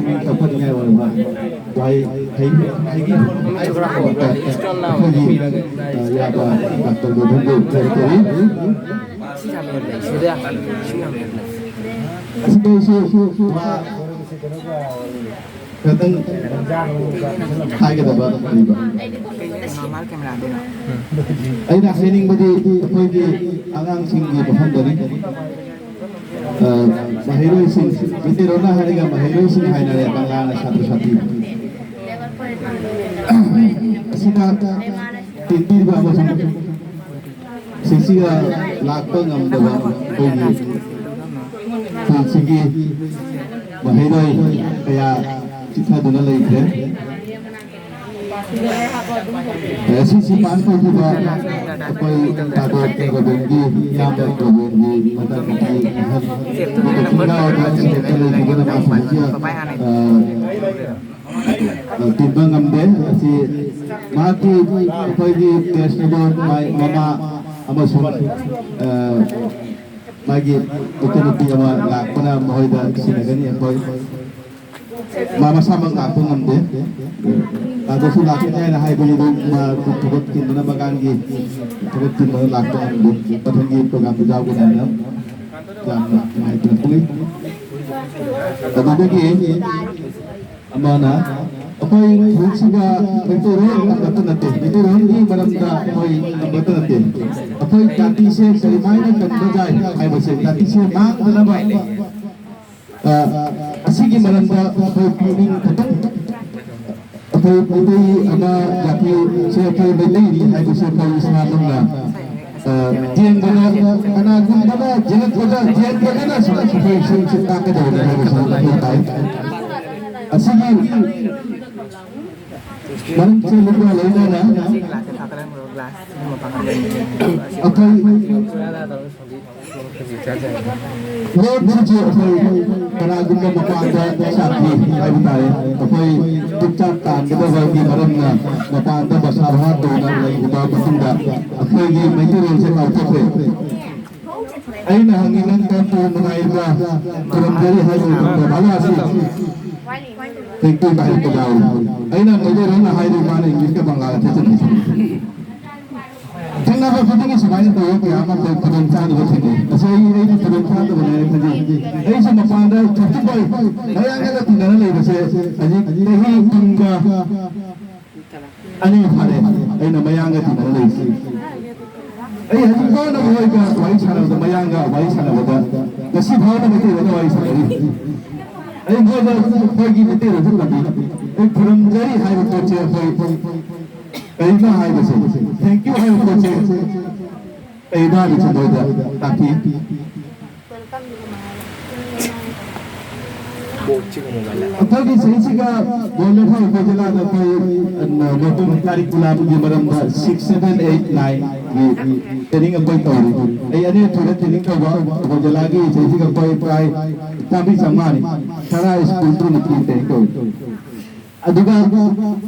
ꯁꯨꯃꯤ ꯇꯧꯐꯅꯤꯡꯉꯥꯏ ꯑꯣꯏꯕ ꯋꯥꯍꯩ ꯍꯩꯒꯤ ꯑꯩꯈꯣꯏꯒꯤ ꯌꯥꯕ ꯗꯥꯛꯇꯔ ꯒꯣꯕꯤꯟꯗꯨ ꯊꯥꯒꯠꯆꯔꯤ ꯑꯁꯤꯗꯩꯁꯨ ꯈꯤꯇꯪ ꯍꯥꯏꯒꯗꯕ ꯂꯩꯕ ꯑꯩꯅ ꯍꯥꯏꯅꯤꯡꯕꯗꯤ ꯑꯩꯈꯣꯏꯒꯤ ꯑꯉꯥꯡꯁꯤꯡꯒꯤ ꯃꯐꯝꯗꯅꯤ ꯃꯍꯩꯔꯣꯏꯁꯤꯡ ꯃꯤꯇꯩꯔꯣꯟꯅ ꯍꯥꯏꯔꯒ ꯃꯍꯩꯔꯣꯏꯁꯤꯡ ꯍꯥꯏꯅꯔꯦ ꯕꯪꯂꯥꯅ ꯁꯥꯇ꯭ꯔ ꯁꯥꯇ꯭ꯔꯤ ꯑꯁꯤꯅ ꯇꯦꯟꯕꯤꯕ ꯑꯃꯁꯨꯡ ꯁꯤꯁꯤꯒ ꯂꯥꯛꯄ ꯉꯝꯗꯕ ꯑꯩꯈꯣꯏꯒꯤ ꯈꯨꯜꯁꯤꯒꯤ ꯃꯍꯩꯔꯣꯏ ꯀꯌꯥ ꯆꯤꯊꯗꯨꯅ ꯂꯩꯈ꯭ꯔꯦ ꯑꯁꯤꯁꯤ ꯄꯥꯡꯊꯣꯛꯈꯤꯕ ꯑꯩꯈꯣꯏ ꯇꯥꯗꯣ ꯒꯣꯕꯤꯟꯒꯤ ꯏꯌꯥꯝꯕ ꯒꯣꯕꯤꯟꯒꯤ ꯃꯇꯝꯒꯤ ꯂꯩꯈꯤꯕꯅ ꯇꯤꯟꯕ ꯉꯝꯗꯦ ꯑꯁꯤ ꯃꯍꯥꯛꯀꯤ ꯑꯩꯈꯣꯏꯒꯤ ꯅꯦꯁꯅꯦꯜ ꯃꯃꯥ ꯑꯃꯁꯨꯡ ꯃꯥꯒꯤ ꯅꯨꯄꯤ ꯑꯃ ꯂꯥꯛꯄꯅ ꯃꯈꯣꯏꯗ ꯁꯤꯟꯅꯒꯅꯤ ꯑꯩꯈꯣꯏ ꯃꯥ ꯃꯁꯥꯃꯛ ꯂꯥꯛꯄ ꯉꯝꯗꯦ ꯑꯗꯨꯁꯨ ꯂꯥꯛꯀꯅꯤ ꯍꯥꯏꯅ ꯍꯥꯏꯕꯅꯤ ꯑꯗꯨ ꯊꯕꯛ ꯆꯤꯟꯕꯅ ꯃꯒꯥꯡꯒꯤ ꯊꯕꯛ ꯆꯤꯟꯕꯅ ꯂꯥꯛꯄ ꯉꯝꯗꯦ ꯃꯊꯪꯒꯤ ꯄ꯭ꯔꯣꯒ꯭ꯔꯥꯝꯗ ꯌꯥꯎꯒꯅꯤꯅ ꯌꯥꯝꯅ ꯅꯨꯡꯉꯥꯏꯇꯅ ꯐꯣꯡꯏ ꯑꯗꯨꯗꯒꯤ ꯑꯃꯅ ꯑꯩꯈꯣꯏ ꯈꯨꯜꯁꯤꯒ ꯃꯩꯇꯩꯔꯣꯟ ꯇꯝꯕꯇ ꯅꯠꯇꯦ ꯃꯩꯇꯩꯔꯣꯟꯒꯤ ꯃꯔꯝꯗ ꯑꯩꯈꯣꯏ ꯇꯝꯕꯇ ꯅꯠꯇꯦ ꯑꯩꯈꯣꯏ ꯖꯥꯇꯤꯁꯦ ꯀꯔꯤꯃꯥꯏꯅ ꯀꯟꯕ ꯌꯥꯏ ꯍꯥꯏꯕꯁꯦ ꯖꯥꯇꯤꯁꯦ ꯃꯥꯡꯗꯅꯕ ꯑꯁꯤꯒꯤ ꯃꯔꯝꯗ ꯑꯩꯈꯣꯏ ꯄꯨꯛꯅꯤꯡ ꯈꯤꯇꯪ ꯑꯩꯈꯣꯏ ꯃꯩꯇꯩ ꯑꯃ ꯖꯥꯇꯤꯁꯦ ꯑꯩꯈꯣꯏ ꯃꯩꯇꯩꯅꯤ ꯍꯥꯏꯕꯁꯦ ꯑꯩꯈꯣꯏ ꯏꯁꯥꯃꯛꯅ ꯆꯦꯟꯕꯅ ꯀꯅꯥꯒꯨꯝꯕꯅ ꯆꯦꯟꯕꯗꯅ ꯑꯩꯈꯣꯏ ꯁꯤꯡꯁꯤ ꯇꯥꯛꯀꯗꯕꯅꯤ ꯍꯥꯏꯕꯁꯤ ꯑꯩꯈꯣꯏ ꯇꯥꯏ ꯑꯁꯤꯒꯤ ꯃꯔꯝ ꯆꯦꯜꯂꯤꯕ ꯂꯣꯏꯅꯅ ꯑꯩꯈꯣꯏ ꯂꯣꯟꯁꯤꯁꯨ ꯑꯩꯈꯣꯏ ꯀꯅꯥꯒꯨꯝꯕ ꯃꯄꯥꯟꯗ ꯁꯥꯈꯤ ꯍꯥꯏꯕ ꯇꯥꯔꯦ ꯑꯩꯈꯣꯏ ꯄꯨꯛꯆꯥꯛ ꯇꯥꯟꯒꯗꯕꯒꯤ ꯃꯔꯝꯅ ꯃꯄꯥꯟꯗ ꯕꯁꯥ ꯚꯥ ꯇꯧꯅ ꯂꯩꯕ ꯃꯇꯨꯡꯗ ꯑꯩꯈꯣꯏꯒꯤ ꯃꯩꯇꯩꯂꯣꯟꯁꯦ ꯀꯥꯎꯊꯣꯛꯈ꯭ꯔꯦ ꯑꯩꯅ ꯍꯪꯉꯤ ꯅꯪ ꯀꯔꯝꯕ ꯅꯨꯡꯉꯥꯏꯕ꯭ꯔꯥ ꯈꯨꯔꯨꯝꯖꯔꯤ ꯍꯥꯏꯕ ꯕꯕꯥ ꯑꯁꯤ ꯇꯦꯛꯇꯨ ꯍꯥꯏꯔꯛꯄ ꯌꯥꯎꯏ ꯑꯩꯅ ꯃꯩꯇꯩꯂꯣꯟ ꯍꯥꯏꯔꯤ ꯃꯥꯅ ꯏꯪꯂꯤꯁꯀ ꯕꯪꯒꯥꯂ ꯊꯦꯠꯆꯤꯟꯅꯩ ꯊꯦꯡꯅꯕ ꯈꯨꯗꯤꯡꯒꯤ ꯁꯨꯃꯥꯏꯅ ꯇꯧꯕ ꯀꯌꯥ ꯑꯃ ꯈꯨꯗꯣꯡ ꯆꯥꯗꯕ ꯊꯦꯡꯅꯩ ꯉꯁꯤ ꯑꯩꯅ ꯈꯨꯗꯣꯡ ꯆꯥꯗꯕꯅꯦ ꯍꯥꯏꯅ ꯈꯟꯖꯩ ꯑꯩꯁꯨ ꯃꯄꯥꯟꯗ ꯊꯣꯛꯆꯤꯟꯕ ꯃꯌꯥꯝꯒ ꯇꯤꯟꯅꯔ ꯂꯩꯕꯁꯦ ꯍꯧꯖꯤꯛ ꯆꯍꯤ ꯀꯨꯟꯒ ꯑꯅꯤ ꯐꯥꯔꯦ ꯑꯩꯅ ꯃꯌꯥꯝꯒ ꯇꯤꯟꯅꯔ ꯂꯩꯔꯤꯁꯤ ꯑꯩ ꯍꯧꯖꯤꯛ ꯐꯥꯎꯅ ꯃꯣꯏꯒ ꯋꯥꯔꯤ ꯁꯥꯟꯅꯕꯗ ꯃꯌꯥꯝꯒ ꯋꯥꯔꯤ ꯁꯥꯟꯅꯕꯗ ꯉꯁꯤ ꯐꯥꯎꯅ ꯃꯩꯇꯩꯂꯣꯟꯗ ꯋꯥꯔꯤ ꯁꯥꯟꯅꯔꯤ ꯑꯩ ꯃꯣꯏꯗ ꯑꯩꯈꯣꯏꯒꯤ ꯃꯩꯇꯩꯂꯣꯟꯁꯨ ꯇꯝꯕꯤ ꯑꯩ ꯈꯨꯔꯨꯝꯖꯔꯤ ꯍꯥꯏꯕ ꯄꯣꯠꯁꯦ ꯑꯩꯈꯣꯏ ꯀꯔꯤꯅꯣ ꯍꯥꯏꯕꯁꯦ ꯊꯦꯡꯛ ꯌꯨ ꯍꯥꯏꯕ ꯄꯣꯠꯁꯦ ꯀꯔꯤꯅꯣ ꯍꯥꯏꯕꯁꯦ ꯃꯣꯏꯗ ꯇꯥꯛꯄꯤ ꯑꯩꯈꯣꯏꯒꯤ ꯆꯍꯤꯁꯤꯒ ꯒꯣꯜꯂꯦꯐꯝ ꯑꯩꯈꯣꯏ ꯖꯤꯂꯥꯗ ꯑꯩꯈꯣꯏ ꯃꯇꯨꯡ ꯀꯥꯔꯤꯀꯨꯂꯝꯒꯤ ꯃꯔꯝꯗ 6, 7, 8, 9ꯒꯤ ꯇ꯭ꯔꯦꯅꯤꯡ ꯑꯩꯈꯣꯏ ꯇꯧꯔꯤ ꯑꯩ ꯑꯅꯤ ꯊꯣꯛꯅ ꯇ꯭ꯔꯦꯅꯤꯡ ꯇꯧꯕ ꯑꯩꯈꯣꯏ ꯖꯤꯂꯥꯒꯤ ꯆꯍꯤꯁꯤꯒ ꯑꯩꯈꯣꯏ ꯄ꯭ꯔꯥꯏ 1,500ꯅꯤ ꯈꯔ ꯁ꯭ꯀꯨꯜ ꯇ꯭ꯔꯦꯅꯤꯡ ꯇꯧꯔꯤ ꯑꯗꯨꯒ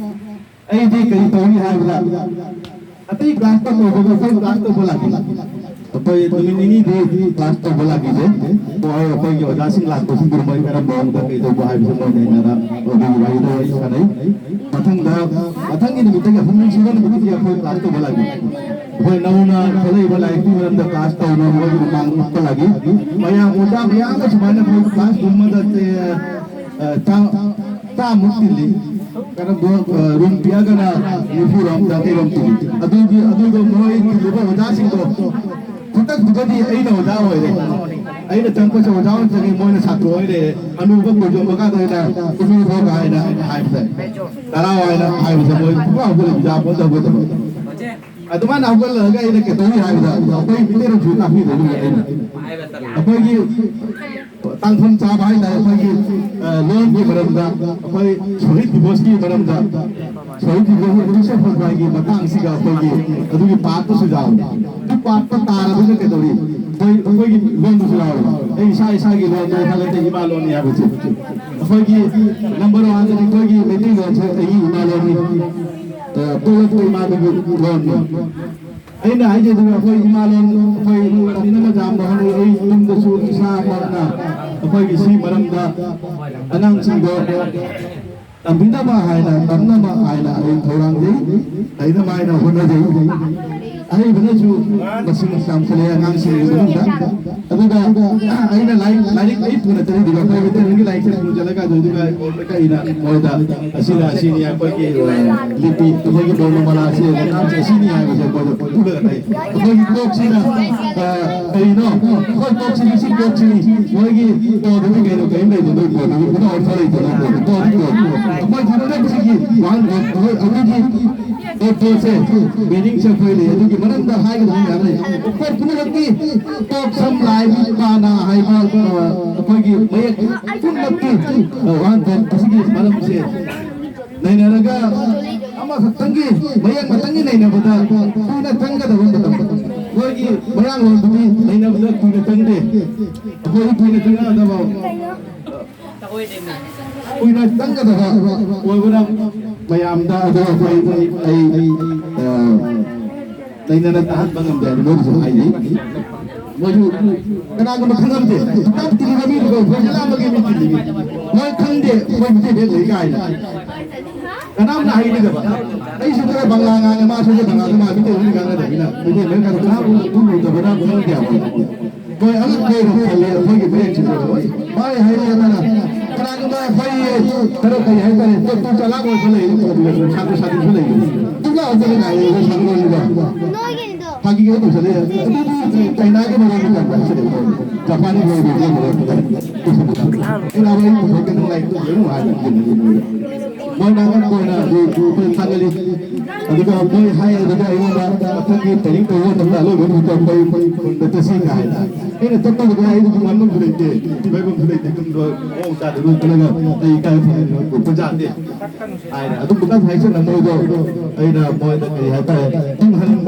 ꯑꯩꯗꯤ ꯀꯔꯤ ꯇꯧꯅꯤ ꯍꯥꯏꯕꯗ ꯑꯇꯩ ꯀ꯭ꯂꯥꯁ ꯇꯧꯕꯒ ꯑꯩꯈꯣꯏ ꯀ꯭ꯂꯥꯁ ꯇꯧꯕ ꯂꯥꯛꯏ ꯑꯩꯈꯣꯏ ꯅꯨꯃꯤꯠ ꯅꯤꯅꯤꯗꯤ ꯀ꯭ꯂꯥꯁ ꯇꯧꯕ ꯂꯥꯛꯏꯁꯦ ꯑꯩꯈꯣꯏꯒꯤ ꯑꯣꯖꯥꯁꯤꯡ ꯂꯥꯛꯄꯁꯤꯡꯗꯨ ꯃꯣꯏ ꯀꯔꯝꯕ ꯃꯑꯣꯡꯗ ꯀꯩ ꯇꯧꯕ ꯍꯥꯏꯕꯁꯤ ꯃꯣꯏꯅ ꯍꯦꯟꯅ ꯑꯗꯨꯒꯤ ꯋꯥꯔꯤꯗꯣ ꯋꯥꯔꯤ ꯁꯥꯟꯅꯩ ꯃꯊꯪꯒꯤ ꯅꯨꯃꯤꯠꯇꯒꯤ ꯍꯨꯝꯅꯤꯁꯨꯕ ꯅꯨꯃꯤꯠꯇꯒꯤ ꯑꯩꯈꯣꯏ ꯀ꯭ꯂꯥꯁ ꯇꯧꯕ ꯂꯥꯛꯏ ꯑꯩꯈꯣꯏ ꯅꯧꯅ ꯊꯣꯛꯂꯛꯏꯕ ꯂꯥꯏꯔꯤꯛꯀꯤ ꯃꯔꯝꯗ ꯀ꯭ꯂꯥꯁ ꯇꯧꯅ ꯃꯣꯏꯒꯤ ꯃꯄꯥꯡ ꯎꯠꯄ ꯂꯥꯛꯏ ꯃꯌꯥꯝ ꯑꯣꯖꯥ ꯃꯌꯥꯝꯒ ꯁꯨꯃꯥꯏꯅ ꯑꯩꯈꯣꯏ ꯀ꯭ꯂꯥꯁ ꯔꯨꯝꯗ ꯆꯥꯃꯨꯛ ꯇꯤꯜꯂꯤ ꯀꯔꯝꯕ ꯔꯨꯝ ꯄꯤꯔꯒꯅ 40 ꯇꯤꯜꯂꯤ ꯑꯗꯨꯒ ꯃꯣꯏ ꯇꯤꯜꯂꯤꯕ ꯑꯣꯖꯥꯁꯤꯡꯗꯣ ꯈꯨꯗꯛꯇꯨꯗꯗꯤ ꯑꯩꯅ ꯑꯣꯖꯥ ꯑꯣꯏꯔꯦ ꯑꯩꯅ ꯆꯪꯕꯁꯦ ꯑꯣꯖꯥ ꯑꯣꯏꯔꯒ ꯃꯣꯏꯅ ꯁꯥꯇ꯭ꯔ ꯑꯣꯏꯔꯦ ꯑꯅꯧꯕ ꯀꯣꯏꯖꯣꯝꯕꯒꯥꯗ ꯑꯣꯏꯅ ꯏꯃꯤꯐꯥꯎꯒ ꯍꯥꯏꯅ ꯍꯥꯏꯕꯁꯦ ꯇꯔꯥꯎ ꯍꯥꯏꯅ ꯍꯥꯏꯕꯁꯦ ꯃꯣꯏ ꯄꯨꯔꯥ ꯍꯧꯒꯠꯂꯤ ꯖꯥꯕ ꯇꯧꯒꯗꯕ ꯑꯗꯨꯃꯥꯏꯅ ꯍꯧꯒꯠꯂꯒ ꯑꯩꯅ ꯀꯩꯗꯧꯅꯤ ꯍꯥꯏꯕꯗ ꯑꯩꯈꯣꯏ ꯃꯤꯇꯩꯔꯣꯟꯁꯨ ꯇꯥꯛꯄꯤꯗꯣꯏꯅꯤ ꯑꯩꯅ ꯑꯩꯈꯣꯏꯒꯤ ꯇꯥꯡꯐꯝ ꯆꯥꯕ ꯍꯥꯏꯇꯥꯔꯦ ꯑꯩꯈꯣꯏꯒꯤ ꯂꯣꯟꯒꯤ ꯃꯔꯝꯗ ꯑꯩꯈꯣꯏ ꯁꯣꯍꯤꯠ ꯗꯤꯕꯣꯁꯀꯤ ꯃꯔꯝꯗ ꯁꯣꯍꯤꯠ ꯗꯤꯕꯣꯁ 1945ꯒꯤ ꯃꯇꯥꯡꯁꯤꯒ ꯑꯩꯈꯣꯏꯒꯤ ꯑꯗꯨꯒꯤ ꯄꯥꯔꯠꯇꯨꯁꯨ ꯌꯥꯎꯏ ꯑꯗꯨ ꯄꯥꯔꯠꯇ ꯇꯥꯔꯕꯅ ꯀꯩꯗꯧꯔꯤ ꯑꯩꯈꯣꯏꯒꯤ ꯂꯣꯟꯗꯨꯁꯨ ꯌꯥꯎꯏ ꯑꯩ ꯏꯁꯥꯒꯤ ꯂꯣꯟꯗꯣ ꯈꯜꯂꯛꯇꯦ ꯏꯃꯥ ꯂꯣꯟꯅꯤ ꯍꯥꯏꯕꯁꯦ ꯑꯩꯈꯣꯏꯒꯤ ꯅꯝꯕꯔ 1ꯗꯗꯤ ꯑꯩꯈꯣꯏꯒꯤ ꯃꯩꯇꯩꯂꯣꯟꯁꯦ ꯑꯩꯒꯤ ꯏꯃꯥ ꯂꯣꯟꯅꯤ ꯄꯣꯛꯂꯛꯄ ꯏꯃꯥꯗꯨꯒꯤ ꯂꯣꯟꯅꯤ ꯑꯩꯅ ꯍꯥꯏꯖꯗꯨꯅ ꯑꯩꯈꯣꯏ ꯏꯃꯥꯂꯣꯟ ꯑꯩꯈꯣꯏ ꯇꯝꯅꯕ ꯌꯥꯝꯅ ꯍꯣꯠꯅꯩ ꯑꯩ ꯌꯨꯝꯗꯁꯨ ꯏꯁꯥꯃꯛꯅ ꯑꯩꯈꯣꯏꯒꯤ ꯁꯤ ꯃꯔꯝꯗ ꯑꯉꯥꯡꯁꯤꯡꯗꯣ ꯇꯝꯕꯤꯅꯕ ꯍꯥꯏꯅ ꯇꯝꯅꯕ ꯍꯥꯏꯅ ꯑꯩ ꯊꯧꯔꯥꯡꯖꯩ ꯂꯩꯅꯕ ꯍꯥꯏꯅ ꯍꯣꯠꯅꯖꯩ ꯑꯍꯩꯕꯅꯁꯨ ꯃꯁꯤꯡ ꯌꯥꯝꯈꯠꯂꯦ ꯑꯉꯥꯡꯁꯤꯡꯒꯤ ꯃꯅꯨꯡꯗ ꯑꯗꯨꯒ ꯑꯩꯅ ꯂꯥꯏꯔꯤꯛ ꯑꯩ ꯄꯨꯅ ꯆꯠꯂꯤꯗꯨꯒ ꯑꯩꯈꯣꯏ ꯃꯩꯇꯩꯂꯣꯟꯒꯤ ꯂꯥꯏꯔꯤꯛꯁꯦ ꯄꯨꯅ ꯆꯠꯂꯒ ꯑꯗꯨꯗꯨꯒ ꯑꯩꯅ ꯃꯣꯏꯗ ꯑꯁꯤꯅꯤ ꯑꯩꯈꯣꯏꯒꯤ ꯂꯤꯄꯤ ꯑꯩꯈꯣꯏꯒꯤ ꯕꯣꯔꯃꯥꯂꯥꯁꯤ ꯂꯩꯅꯥꯝꯁꯦ ꯑꯁꯤꯅꯤ ꯍꯥꯏꯕꯁꯦ ꯃꯣꯏꯗ ꯎꯠꯂꯒ ꯂꯩ ꯑꯩꯈꯣꯏꯒꯤ ꯀꯣꯛꯁꯤꯅ ꯀꯔꯤꯅꯣ ꯑꯩꯈꯣꯏ ꯀꯣꯛꯁꯤꯅ ꯁꯤ ꯀꯣꯛꯁꯤꯅꯤ ꯃꯣꯏꯒꯤ ꯀꯣꯗꯨꯒꯤ ꯀꯩꯅꯣ ꯀꯔꯤꯝ ꯂꯩꯇꯦ ꯃꯣꯏ ꯀꯣꯗꯨꯒꯤ ꯄꯨꯟꯅ ꯑꯣꯟꯊ ꯂꯩꯇꯦ ꯑꯩꯈꯣꯏ ꯊꯝꯅꯕꯁꯤꯒꯤ ꯑꯩꯈꯣꯏꯒꯤ ꯄꯣꯠꯁꯦ ꯃꯤꯅꯤꯡꯁꯦ ꯑꯩꯈꯣꯏ ꯂꯩ ꯑꯗꯨꯒꯤ ꯃꯔꯝꯗ ꯍꯥꯏꯒꯗꯕ ꯃꯌꯥꯝ ꯂꯩ ꯑꯩꯈꯣꯏ ꯄꯨꯝꯅꯃꯛꯀꯤ ꯀꯣꯛ ꯁꯝ ꯂꯥꯏ ꯃꯤꯠ ꯄꯥꯅ ꯍꯥꯏꯕ ꯑꯩꯈꯣꯏꯒꯤ ꯃꯌꯦꯛ ꯄꯨꯝꯅꯃꯛꯀꯤ ꯋꯥꯍꯟꯊꯣꯛ ꯑꯁꯤꯒꯤ ꯃꯔꯝꯁꯦ ꯅꯩꯅꯔꯒ ꯑꯃꯈꯛꯇꯪꯒꯤ ꯃꯌꯦꯛ ꯃꯇꯪꯒꯤ ꯅꯩꯅꯕꯗ ꯀꯨꯏꯅ ꯆꯪꯒꯗꯕ ꯃꯇꯝ ꯃꯣꯏꯒꯤ ꯃꯌꯥꯡꯂꯣꯟꯗꯨꯗꯤ ꯅꯩꯅꯕꯗ ꯀꯨꯏꯅ ꯆꯪꯗꯦ ꯑꯩꯈꯣꯏ ꯀꯨꯏꯅ ꯆꯪꯒꯗꯕ ꯀꯨꯏꯅ ꯆꯪꯒꯗꯕ ꯑꯣꯏꯕꯅ ꯃꯌꯥꯝꯗ ꯑꯗꯣ ꯑꯩ ꯂꯩꯅꯅ ꯇꯥꯍꯟꯕ ꯉꯝꯗꯦ ꯍꯥꯏꯅ ꯃꯣꯏꯁꯨ ꯍꯥꯏꯅꯩ ꯃꯣꯏꯁꯨ ꯀꯅꯥꯒꯨꯝꯕ ꯈꯪꯉꯝꯗꯦ ꯇꯤꯜꯂꯤꯕ ꯃꯤꯗꯨꯒ ꯑꯩꯈꯣꯏ ꯂꯥꯝꯕꯒꯤ ꯃꯤ ꯇꯤꯜꯂꯤꯕꯤ ꯃꯣꯏ ꯈꯪꯗꯦ ꯑꯩꯈꯣꯏ ꯃꯩꯇꯩ ꯃꯌꯦꯛ ꯂꯩ ꯀꯥꯏꯅ ꯀꯅꯥꯝꯅ ꯍꯩꯗꯕ ꯑꯩꯁꯨ ꯈꯔ ꯕꯪꯂꯥ ꯉꯥꯡꯉꯦ ꯃꯥꯁꯨ ꯕꯪꯂꯥꯗ ꯃꯥ ꯃꯩꯇꯩ ꯃꯌꯦꯛ ꯉꯥꯡꯅꯗꯕꯅꯤ나 ꯃꯩꯇꯩ ꯃꯌꯦꯛ ꯀꯅꯥ ꯎꯔꯨꯗꯕꯅ ꯈꯪꯗꯦ ꯃꯣꯏ ꯑꯉꯛꯄ ꯈꯜꯂꯦ ꯑꯩꯈꯣꯏꯒꯤ ꯃꯌꯦꯛꯁꯤꯡꯁꯦ ꯃꯥꯏ ꯍꯩꯔꯒꯅ 그나그나 사이에 그렇게 할거는 또 잘하고 있어요. 사도 사도 있어요. 누가 어떻게 나요? 상관이가. 하기가 없어요. 차이나게 먹으니까 맞아요. 자판이 먹으면 먹어요. 그나마 이거 먹는 거 이거 너무 많이 먹는 뭐 나가는 거나 그 상관이 어디가 뭐 하야 되다 이거나 어떤 게 되는 거 같다. 로 그런 거 거의 뜻이가 아니다. 얘는 똑똑하게 이거 좀 만든 거 있대. 매번 그래 있대. 좀더 오 자. 그러나 이 가서 보자 안 돼. 아이나 아도 부간 사이즈 넘어도 아이나 뭐에 그리 할까. 좀 하는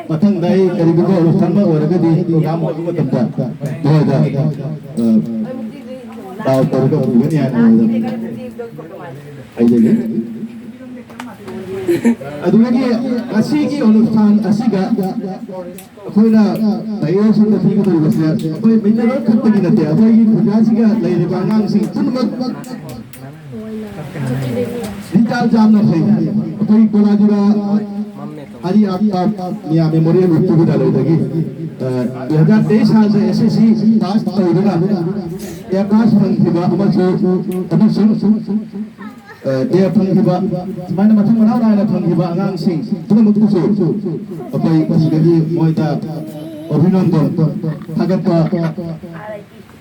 마탕 나이 그리고 অনুষ্ঠান 뭐 오래가디 또 감 오고 던다. 뭐다. 다음 거로 그러니 아니야. 아이들이 ꯑꯗꯨꯒꯤ ꯑꯁꯤꯒꯤ অনুষ্ঠাꯟ ꯑꯁꯤꯒ ꯑꯩꯈꯣꯏꯅ ꯃꯌꯣꯜꯁꯤꯡꯗ ꯄꯤꯒꯗꯧꯔꯤꯕꯁꯦ ꯑꯩꯈꯣꯏ ꯃꯩꯇꯩꯂꯣꯟ ꯈꯛꯇꯒꯤ ꯅꯠꯇꯦ ꯑꯩꯈꯣꯏꯒꯤ ꯈꯨꯟꯖꯥꯁꯤꯒ ꯂꯩꯔꯤꯕ ꯑꯉꯥꯡꯁꯤꯡ ꯄꯨꯝꯅꯃꯛ ꯔꯤꯆꯥꯔ ꯌꯥꯝꯅ ꯐꯩ ꯑꯩꯈꯣꯏ ꯀꯣꯂꯥꯖꯨꯔꯥ hari apa ya memorial itu dah lagi 2023 साल से SSC पास तौरना या पास फंक्तिबा अमसो dia फंक्तिबा mana mathang manau na फंक्तिबा angangsing tumutkusu apai pasigadi moita অভিনন্দন থাগতpa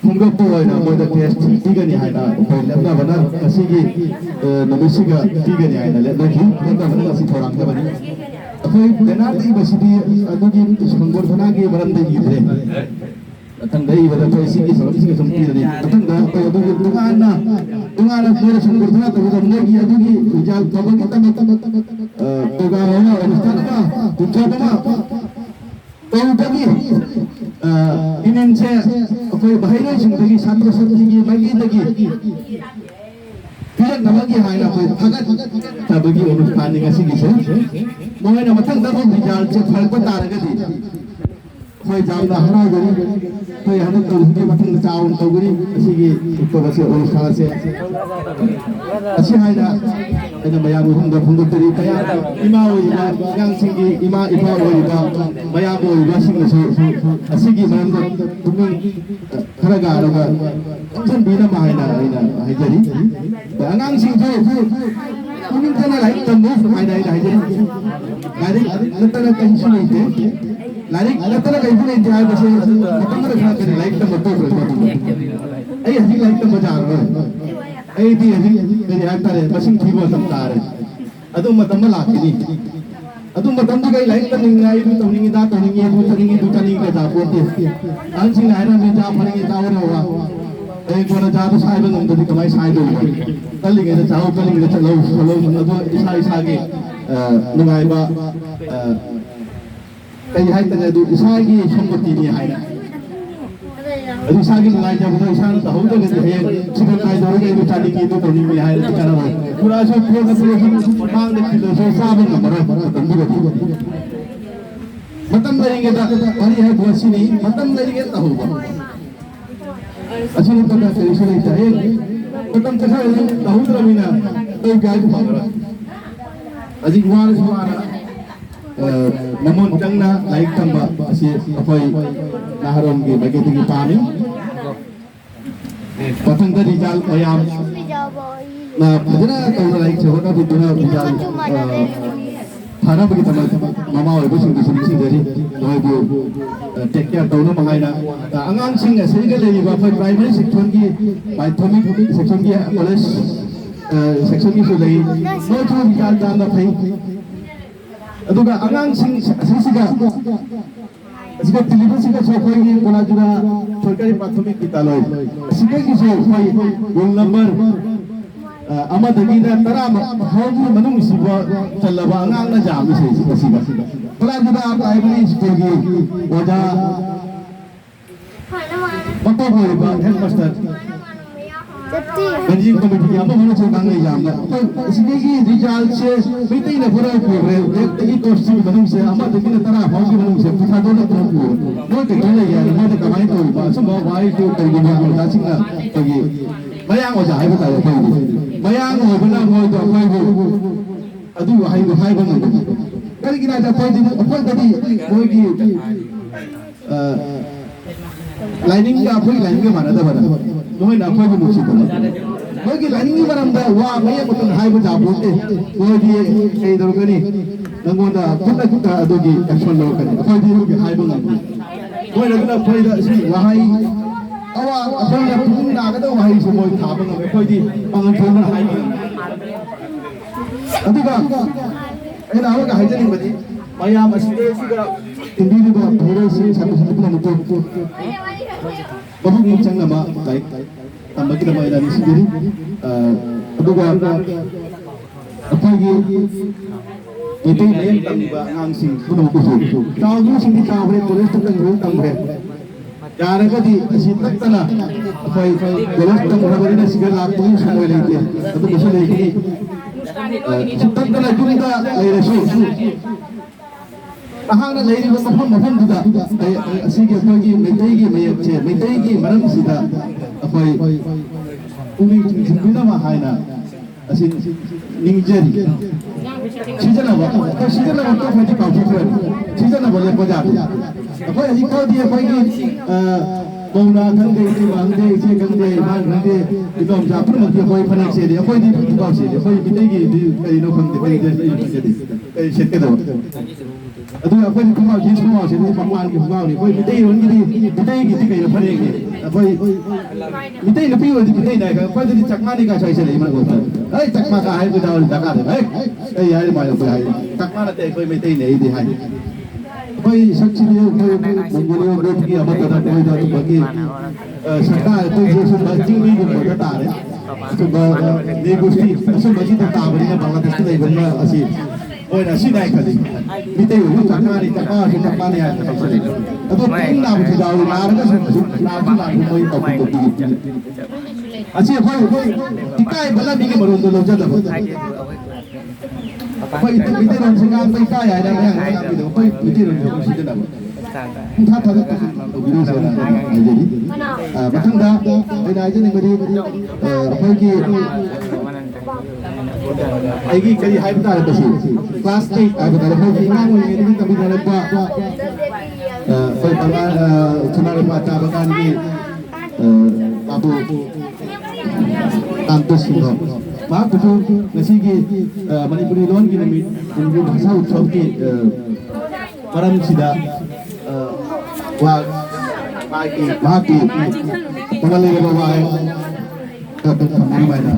ꯐꯣꯡꯗꯣꯛꯄ ꯑꯣꯏꯅ ꯃꯣꯏꯗ ꯇꯦꯁ ꯄꯤꯒꯅꯤ ꯍꯥꯏꯅ ꯑꯩꯈꯣꯏ ꯂꯦꯞꯅꯕꯅ ꯉꯁꯤꯒꯤ ꯅꯨꯃꯤꯠꯁꯤꯒ ꯄꯤꯒꯅꯤ ꯍꯥꯏꯅ ꯂꯦꯞꯅꯈꯤ ꯂꯦꯞꯅꯕꯅ ꯉꯁꯤ ꯊꯧꯔꯥꯡꯖꯕꯅꯤ ꯑꯩꯈꯣꯏ ꯂꯩꯅꯥꯗ ꯏꯕꯁꯤꯗꯤ ꯑꯗꯨꯒꯤ ꯁꯪꯒꯣꯜꯐꯅꯥꯒꯤ ꯃꯔꯝꯗ ꯏꯗ꯭ꯔꯦ ꯃꯊꯪꯗ ꯏꯕꯗ ꯑꯩꯈꯣꯏ ꯁꯤꯒꯤ ꯁꯔꯨꯛꯁꯤꯒ ꯁꯨꯝ ꯄꯤꯔꯅꯤ ꯃꯊꯪꯗ ꯑꯩꯈꯣꯏ ꯑꯗꯨꯒꯤ ꯇꯣꯉꯥꯟꯅ ꯃꯣꯏꯅ ꯁꯪꯒꯣꯜꯐꯅꯥ ꯇꯧꯕꯗ ꯃꯣꯏꯒꯤ ꯑꯗꯨꯒꯤ ꯔꯤꯖꯜ ꯐꯕꯒꯤꯗꯃꯛꯇ ꯄ꯭ꯔꯣꯒ꯭ꯔꯥꯝ ꯑꯃ অনুষ্ঠান ꯑꯃ ꯎꯠꯁꯕ ꯑꯃ ꯇꯧꯕꯒꯤ 이는제 거의 바이러스들이 산도선지기 말기들이 그냥 나머지 하나 거의 파가 잡기 오는 반응이 생기죠. 뭐에나 마탕 나도 리잘제 팔고 따라가지. 거의 잡나 하나 그리 거의 하는 거 우리 마탕 자원 또 그리 시기 또 같이 올라가세. 같이 하이다. 그냥 마야고 혼자 분들이 그냥 이마오이가 그냥 생기 이마 이파오이가 마야고이가 생겨서 시기 마음도 분명 하나가 하나가 엄청 미나 마이나 하이자리 안강싱도 국민들의 라이트도 마이나 하이자리 나리 나타나 간신이 있대 나리 나타나 간신이 있대 할 것이 어떤 걸 생각해 라이트 못 보고 아이 아직 라이트 못 알아 아이 디 아직 그냥 할때 마신 기본 좀 따래 아도 마담 라키니 aduh matam juga lain kan ngai itu tahun ini dah tahun ini itu cari ke jago tu anjing lain ada jam hari ini tahu orang guna jago saya belum jadi kemai saya dulu kali kita jauh kali kita selalu aduh isa ke ngai ba kayak hai tanya aduh isa ke sambut ini hai aduh isa ke ngai jago isa tahu tu kita hai sudah ngai jago itu cari ke itu tahun ini hai itu cara kurasa puas mang de kilo so saben nomor tentu मतम लेंगे worry है बसिनी मतम लेंगे तहुबा असिनी तो का सही चाहिए मतम कसा तहुद्रमिना तो गाइड पागरा अजी वार सुवाना नमोन चंगना लाइक तंबा असी अफोई नाहरों की बगेती की पानी पतंग का रिजाल मयाम ना भजना तो लाइक से होता भी दुना रिजाल थाना बगी तमा मामा और बसिंग बसिंग सिंगरी नोय बु टेक केयर तौनो मंगाइना अंगांग सिंग असरी के लेबा फै प्राइमरी सेक्शन की माध्यमिक सेक्शन की कॉलेज सेक्शन की सुलई नोय जो रिजाल दान फै अदुगा अंगांग सिंग सिसिगा सिगा तिलिबा सिगा सोखोई कोलाजुरा सरकारी प्राथमिक विद्यालय सिगा की सो फै रोल नंबर अमा दगीना तराम होगी मनुंग सिबा चलबा अंगांग ना जामी से सिगा कोलाजुरा प्राइमरी स्कूल की वजा पतो होइबा हेडमास्टर गंजी कमेटी की हम मनु से कांगे जामना तो इसके की रिजल्ट से मिटे न पूरा पूरे एक तगी कोर्स मनु से अमा दगीना तरा होगी मनु से पुथा दो न तो नो ते गले यार नो ते कमाई तो बा सम वाई तो तगी मा को दासिंगा तगी मयांग ओजा हाइबा तारे तो मयांग होबना मोय तो कोई बो अदु हाइबा न करी गिना जा कोई दिन अपन तगी कोई की लाइनिंग का कोई लाइनिंग के माना था बड़ा नोय ना कोई भी मुझे बोला कोई की लाइनिंग की बरम दा वाह मैं मतलब हाई बजा बोलते कोई भी कई दर कनी नंगोंदा कुत्ता कुत्ता अदोगी एक्शन लो कनी कोई भी की हाई बंगा कोई लगना कोई दा सी वहाई अवा अपन ना पुंग ना का तो वहाई से मोय था बंगा कोई दी पंगन फोन हाई अदुगा ए ना होगा हाई जनिंग बदी माया मस्ते सिगा हिंदी में थोड़े से सारे सारे ना तो बहुत नीचे ना मा लाइक तब की ना इधर इसी दिन अदुगा अपन ये नहीं तंबा आंसिंग पुनः कुछ ताऊ सिंह ताऊ है पुलिस तक नहीं तंब है यार का दी इसी तक तना अपन पुलिस तक बराबर ने सिगर लाभ पुलिस समय लेते हैं तो कुछ लेके इसी तक तना जुड़ा ले रहे अहांगना लेरी मफम मफम दुदा असिगे अखोगी मेतैगी मयचे मेतैगी मरम सिदा अखोई उमी जिबिना मा हाइना असि निंगजेरी सिजना वा तो फति काउटी फ्रेंड सिजना बोले बजा अखोई अजि को दिए अखोगी मौना खंदे इसे मांगदे इसे गंदे मान खंदे इदोम जापुर मध्य अखोई फनक से अखोई दी दुबाव से अखोई मेतैगी दी करिनो खंदे करि सेके दो अदु अपन कुमार जिस कुमार से भगवान की भगवान ने कोई मिटे रोन की मिटे की कई फरे के कोई मिटे न पी होती मिटे ना कोई तो चकमा ने का choice ले मन बोलता ए चकमा का है बुदाव लगा दे ए यार माय कोई है चकमा न ते कोई मिटे नहीं दे है कोई सच्ची ने कोई मंगलियो ग्रुप की अब तक कोई तो बाकी सरकार तो जो सब बच्ची नहीं बता रहे तो ये गोष्टी असं बची तो ताबरी ने बांग्लादेश के बनना असी ओए ना सी नहीं करी मिटे हुई चकमारी चकमारी चकमारी है तो तीन नाम से जाओ नार का नाम कोई टॉपिक अच्छी कोई टिकाई बला भी के मरों तो लोग ज्यादा कोई मिटे रोन से काम कोई का है ना कोई मिटे रोन से कुछ ज्यादा था तो वीडियो से ना jadi बतंगा इधर आइए नहीं बड़ी कोई की आएगी करी हाई बता रहे थे क्लास 8 बता रहे हो कि इमाम ये नहीं कभी ना लगवा कोई बंगाल चुनाव पाता बंगाल की बाबू कांतोष सिंह माँ कुछ नसी की मणिपुरी लोन की नमी उनकी भाषा उत्सव की परम सिदा वहाँ की कमले के बाबा है तो हमारी मायना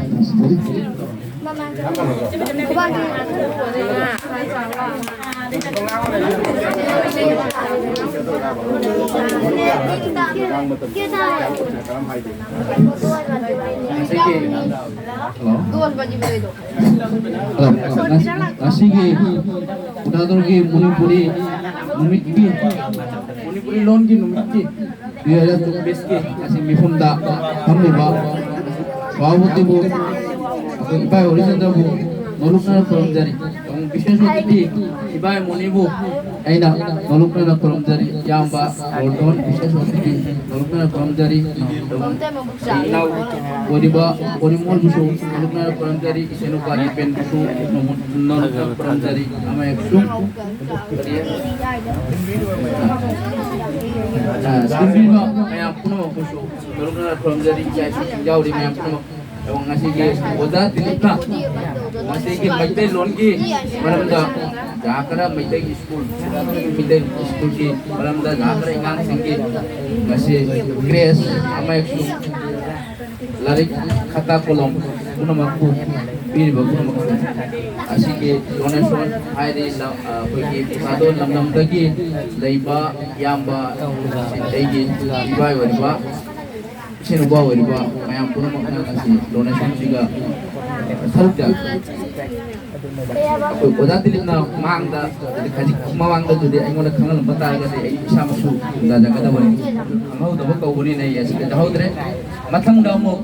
Asigi udah terus ki Manipuri loan ki numiti dia ada tuh beski asing mifum da kami bawa butuh bu apa original bu nolukna from jari विशेषोत्ति इबाय मोनिबु ऐना नलुकना करमजारी याम्बा रोडन विशेषोत्ति नलुकना करमजारी नाउ ओरिबा ओरिमोल बुसु नलुकना करमजारी इसेनुका डिपेन बुसु नलुकना करमजारी आमा एकसु सिम्बिनो मैम पुनो बुसु नलुकना करमजारी जायसु जाउरि मैम पुनो एवं ngasih oda dilipna ngasih maitai loan ki maramda jakara maitai school ki maramda jakara ingang singki ngasih grace ama eksu lari khata kolom puno makku piri bagu makku asih ke donation aire koiki sado lamlam dagi leiba yamba sintai ibai wariba sino ba wariba mayam puno makna ngasih donation siga salja oda dilipna mangda kaji mawangda jodi aingona khangal bata ga de isa masu da jaga da bari amau da ko buri nei asika jahodre mathang da mo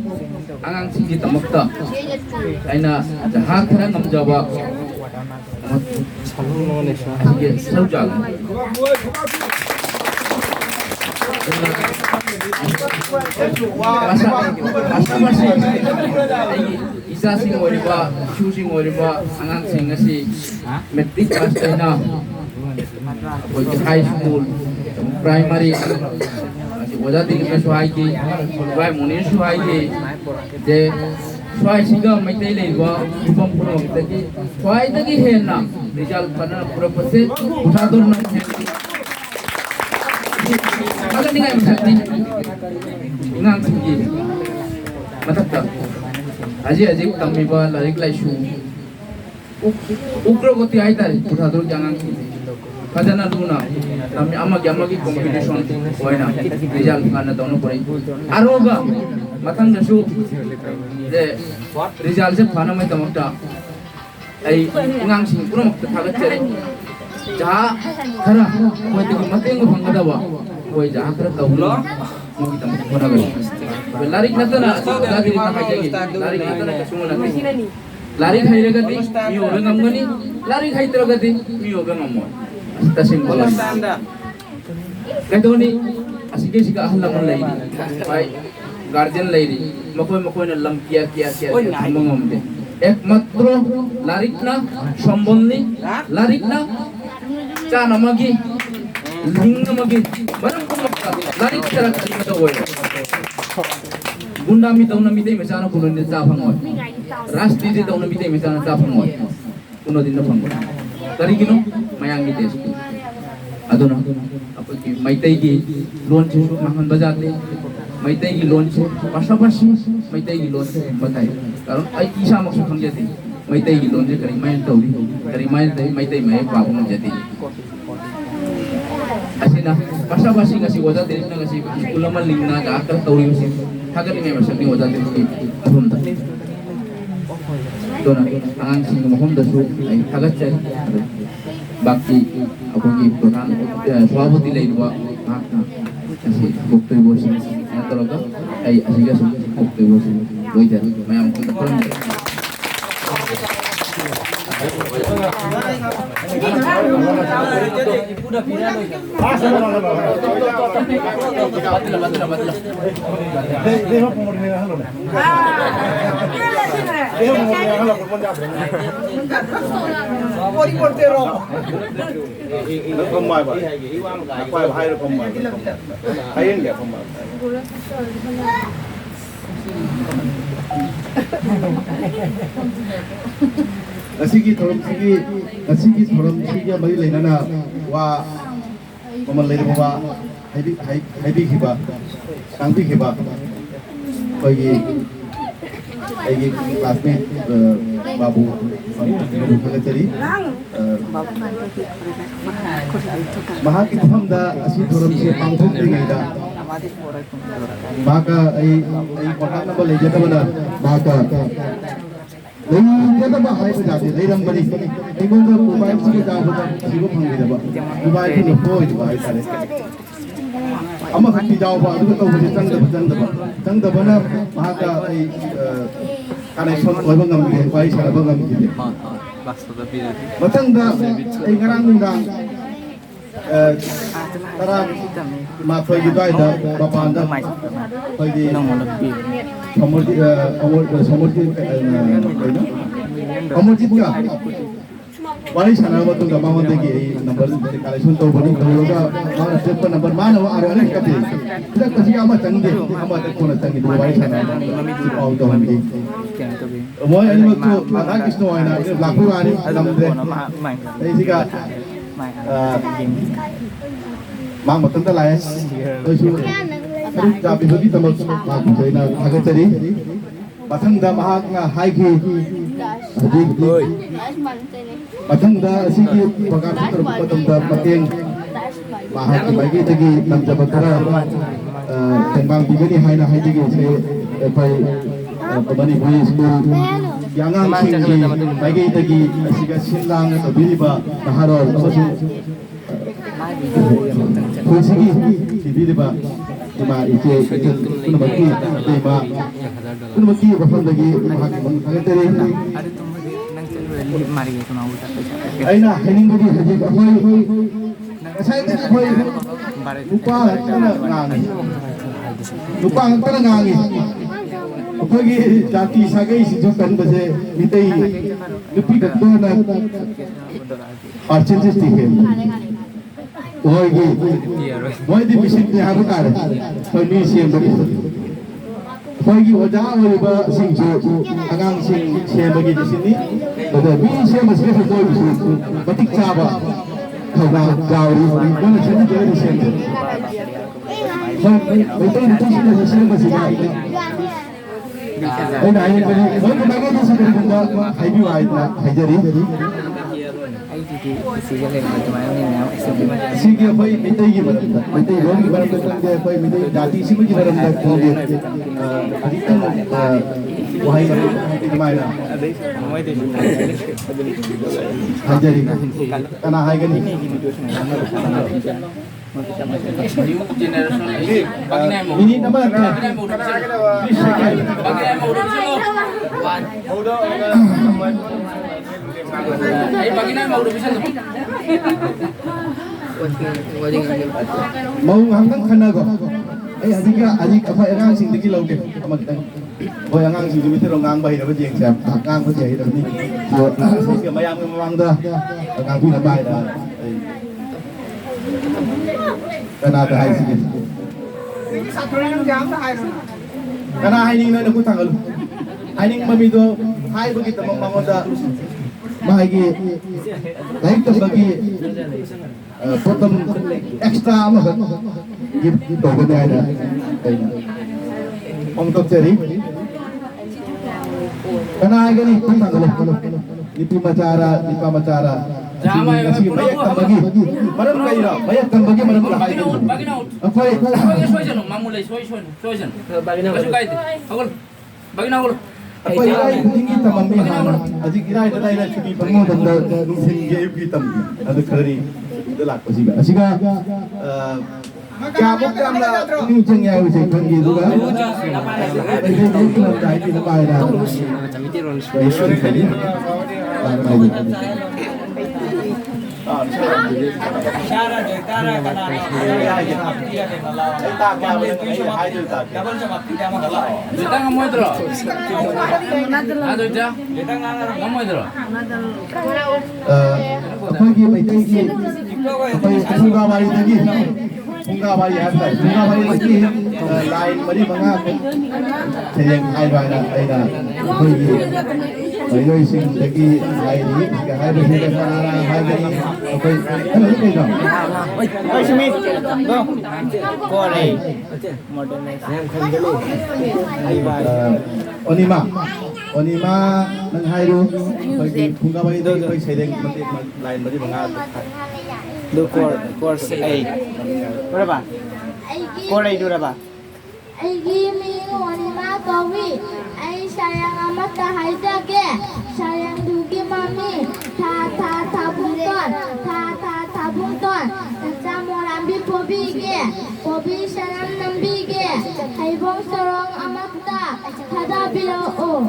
angang singi tamakta aina jaha khara namjaba asike salja isa sing oriba chu sing oriba angang sing asi metric class na high school primary asi oda din ka suai ki wai munin suai ki de suai singa maitai leiba upam puno ki suai tagi henna result pana pura pase utador na kalau ni kan mesti ingang singgi matakta aji kami ba larik lai shu ukro goti ai tari utador jangan khajana luna kami amagi competition hoina result kana dono kore aroga matang jasu de result se phana mai tamakta ai ingang sing pura makta thagat chere jaha khara koi tegi mateng phangada ba koi jaha khara tawlo mogi tam khona gai lari natana dadi rita khai lari natana kasumula lari khai re gati mi obe ngamgani lari khai tro gati mi obe ngammo asta simbol kadoni asige siga ahla mon lai bai guardian lai ri makoi na lam kia mangomde একমাত্র লারিকনা সম্বন্ধী লারিকনা চা নামাগি লিঙ্গ নামাগি barang kumaka larik cara kita tahu gunda mi tahu nami teh misalnya kuno ni cah pangoi rasti teh tahu nami teh misalnya cah pangoi kuno din na pangoi dari kino mayang mi teh aduna apa ki maitai ki loan chu makan bajate maitai ki loan chu pasapasi maitai ki loan batai karon ai kisah maksud khang jati maitai ki loan je kari main tauri kari main tai maitai mai babu jati asina pasapasi ngasih wajah dari ngasih ulama lingna ka akal tauri mesti kagar ni memang sakni wajah dari abun tak dona angan sing mohon dasu ai kagar cari bakti aku ki program swabuti lai dua makna asih bukti bosi ya tologa ai asiga bukti bosi boijar mayam kun program asigi thorom sigi bagi lainana wa mamal lai bawa habi khiba sangbi khiba bagi classmate babu khalatari mahaki thamda asi thorom se pangthok dingaida maka ai kontak number lai jata bana maka Lepas apa hai berjadi, lepas beri, ibu tu mobile sih dah bukan, siapa panggil dah, mobile tu lepas itu bahaya sekali. Amma kan tidak apa, itu tahu boleh tang dah mana, maka connection orang bangam dia, bahaya cara bangam dia. Matanda ay ngarang nundang tara mathoy di dai da papanda hoy di komodit ka wali sana matong da mawon degi number collection to bani doga mana step number mana wa are are kate dak kasi ama tangde ama tak kona tangi do wali sana au to handi mo ani matto radha krishna aina lakhu ani namde ei siga mang matang ta lai oi su ja bi hogi tamo ma ku na thagachari mathangda mahak nga hai ki mathangda asigi pagar putar mathangda mateng mahak bagi tagi namjabat kara tembang bigani hai na hai tagi se pai pemani bui school yangang singgi bagi tagi asiga sinlang biriba naharol amasung kuisigi biriba ima ike kuna baki bafam lagi mahak mengatere aina hening budi haji apoi sai ni apoi lupa kana ngangi lupa kana ngangi apoi jati sagai sijo kan base mitai lupi gatto na archin stikem Oi gi, moi di bisit ni haru kar, koi ni siam bagi. Koi gi oja oi ba sing jo, agang sing siam bagi di sini. Ada bi siam masih ada koi bisit, batik caba, kau na gauri, mana sini jadi siam. Koi betul itu sini siam masih ada. Koi na ini koi kenapa tu sini benda, hai bi wai na hai jadi. Sige apoi mitai gi maramda mitai ron gi maramda tangde apoi mitai jati sima gi maramda tangde adikam wahai di mana hajari kana hai gani new generation ini bagi mau ini nama bagi mau bisa mau hanggang kana go ai adik apa yang sing diki lauke amat tang boy yang sing dumi terong ngang bai da bajeng sam ngang ko jai da ni buat sing mayam memang da ngang pu na bai da kana da hai sing kana hai ning na ku tangal hai ning mami do hai begitu membangun da bahagi baik terbagi potom ekstra apa kan gitu kan ada untuk cari karena ini tentang kalau di pemacara ngasih banyak terbagi mana banyak terbagi mana apa itu apa yang tinggi tamam mihana aji kirai da dai chumi bango da sing ge pitam ada kari delak asiga kamu kamla ni jeng ya wi jeng gi duga dai ti bai da Syara de tara kana ta kya boleh hai tu ta double jawab tidak masalah kita ngamoy dro ada ja kita ngamoy dro apa gi mai ti apa sunga bari tadi sunga bari apa sunga bari lagi lain bari banga sayang hai bana aida apa gi ayo sing lagi hai ni hai bari da mana hai bari apa hello ni dong oi sumi go ko dai modern em khan dulu hai bai onima nang hai ru bagi bunga bai do bai sayang lain bari banga do course ai berapa Korea itu berapa Aigi mingu onima kawi ai sayang amat kahai jage sayang dugi mami ta bung ton morambi pobi sanam nambige hai bong sorong amat ta tada bilo o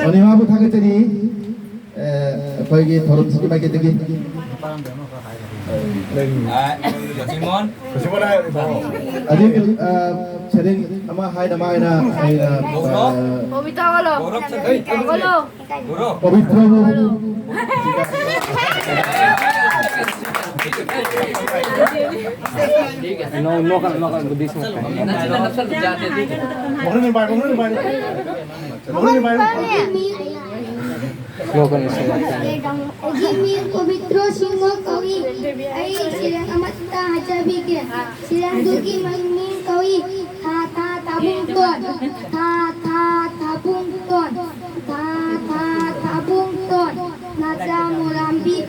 오늘 마부 타겟들이 거기 더럽 쓰기 말게 되기 아직 세ling ama hai nama ina Bobita kalau. Kalau. pavitra No kan Buddhist mo. Slogan is Jimir Pavitro Singho Kawi ai silang amat ta hajabi ke silang dugi mangmin kawi tha tabung ton naja murambi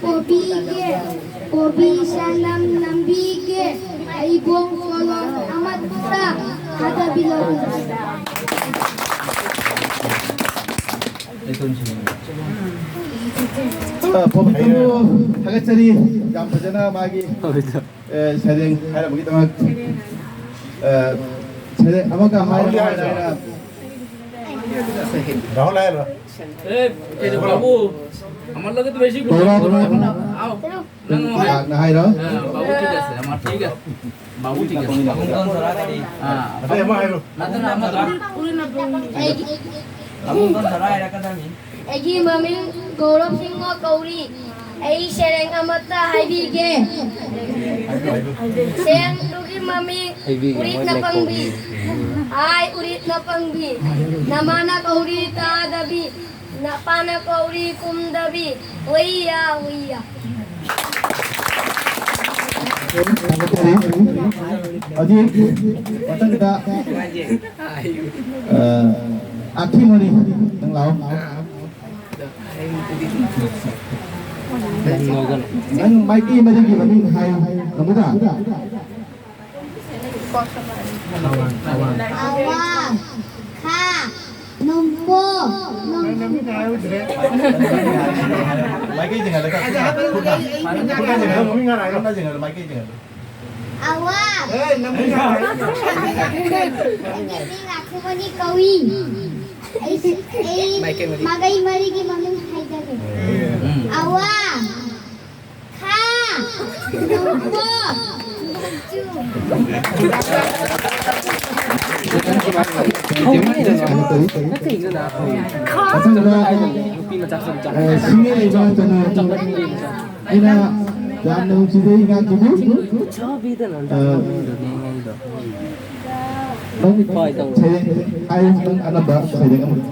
pobi sanam nambi ke ai bong solong amat ta hajabi lo pavitra 타겟들이 양 버전아 마기 세ling 하라 보기 동안 세ling 아마가 hai nama Jadi babu. Amar lagi tu basic. Bawa, bawa. Aw. Nang mau hai. na hai đó Babu tiga sih. Amar tiga. Babu tiga. Ah. ada yang hai lo Nanti nama tu. Egi mami Gaurav Singho Kauri ai sereng amata haibi ge sereng dugi mami urit na pangbi ai urit na pangbi namana kauri ta dabi napana kauri kum dabi waiya aji patang kita akimoni yang lau anh Mikey mà đi mình hay không có awang kha nombo Mikey jangan dekat bukan jangan mami nggak naik nggak jangan Mikey jangan awang namanya ini aku mani kawi magai mari ki mami hai jage awang kha nombo Singe iba 저는 ina dan ujide ingat dulu saya ayam anak bak saya dengan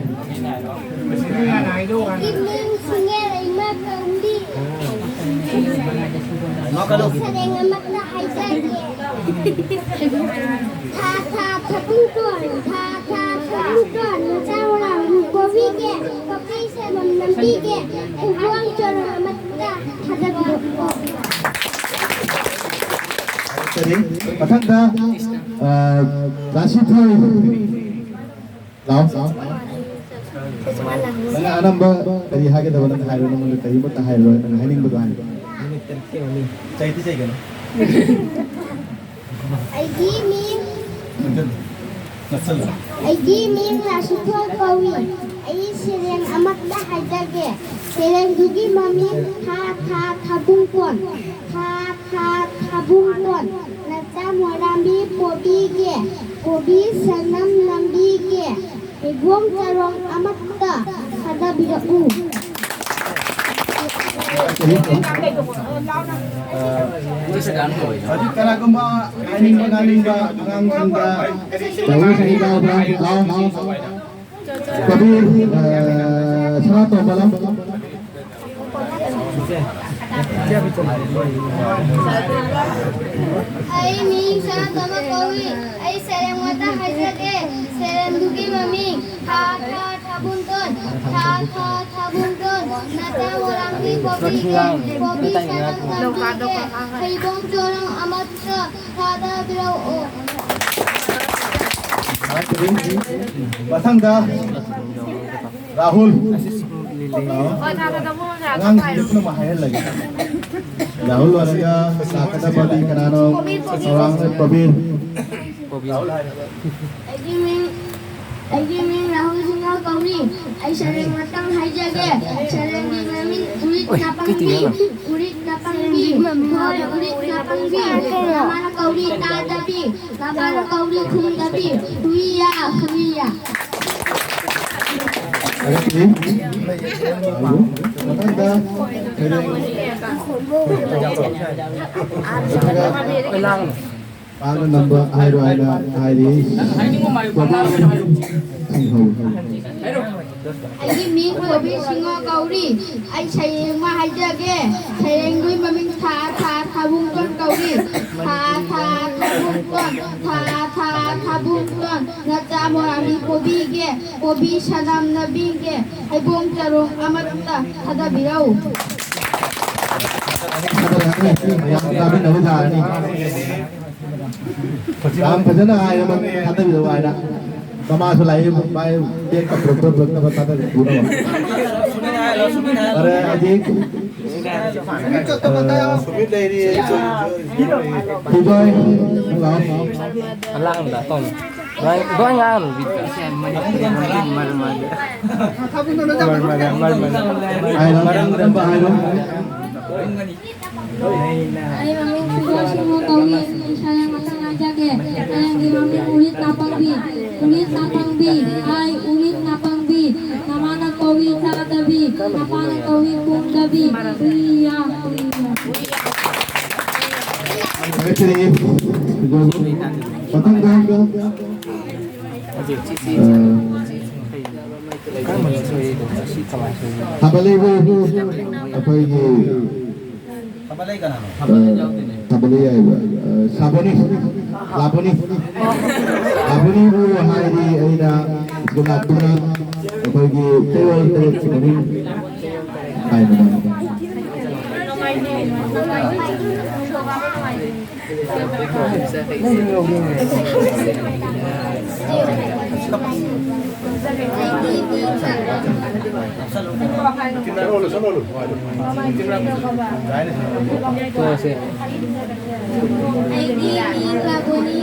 Ibling singe lima kaundi Sereng amat na hai jage tha tabung ton macam orang kopi senam nampi ke uang corong amat na ada bidok jadi patang dah nasi thoi lau Mga anam ba kari hage da walang hayro naman kari mo ta hayro ang hiling butuan. Chay ti chay gano. Ay di min rasuto kawi ay sereng amat na hai jage sereng dugi mami tabung ton naca morambi pobi sanam nambi ke ibong carong amat ta kada bidaku Adik kana ko ma aning magaling ba ang anda bawo sa ikaw ba lau Tapi salah to balam ay ming sa tama kawi ay sereng mata hai jage sereng dugi mami tabunton naca morambi pobi sanam nambi ke ibong corong amat ta kada bidaku Batangga Rahul Ang hidup na mahal lagi Rahul walaga Sakata bali kanano Seorang Probir ꯑꯩꯒꯤ ꯃꯤꯡ ꯔꯥꯍꯨꯜ ꯁꯤꯡꯍ ꯀꯧꯏ ꯑꯩ ꯁꯩꯔꯦꯡ ꯃꯇꯪ ꯍꯥꯏꯖꯒꯦ ꯁꯩꯔꯦꯡꯒꯤ ꯃꯃꯤꯡ urit na pangbi urit na pangbi urit na pangbi namana kauri tadabi namana kauri khundabi huiya huiya maganda Kailangan. paano number hayro ay na hayri Hindi mo may pamalo na kayo. ꯑꯩꯒꯤ ꯃꯤꯡ ꯀꯣꯕꯤ ꯁꯤꯡꯍ ꯀꯧꯔꯤ ꯑꯩ ꯁꯩꯔꯦꯡ ꯑꯃ ꯍꯥꯏꯖꯒꯦ ꯁꯩꯔꯦꯡꯗꯨꯒꯤ ꯃꯃꯤꯡ ꯊꯥ ꯊꯥ ꯊꯥꯕꯨꯡꯇꯣꯟ ꯀꯧꯔꯤ ꯊꯥ ꯊꯥ ꯊꯥꯕꯨꯡꯇꯣꯟ ꯊꯥ ꯊꯥ ꯊꯥꯕꯨꯡꯇꯣꯟ ꯅꯆꯥ ꯃꯣꯔꯥꯡꯕꯤ ꯄꯣꯕꯤꯒꯦ ꯄꯣꯕꯤ ꯁꯅꯝꯅꯕꯤꯒꯦ ꯍꯩꯕꯣꯡ ꯆꯔꯣꯡ ꯑꯃꯠꯇ ꯊꯥꯗꯕꯤꯔꯧ namin na wala Ram phajana ay naman hata bi dawa na kama so lai bai ye ka pro na bata da pura are aji sumit dai ri tujoy lao Kailangan dah tom. Doa nga ano dito. ay lang ba ay lang Ay maming sugo simo kawi sayang matang ajage sayang di maming ulit napangbi ay ulit napangbi namana kawi tadabi namana kawi kungdabi iya actually patang gang Kan mag-soy dito. Si kamay soy. habali ko apoy gi tabali ay saboni laboni bu hari ay na guna tuna apoy gi tewal tere chikani ay naman Ito kasi. ay di laboni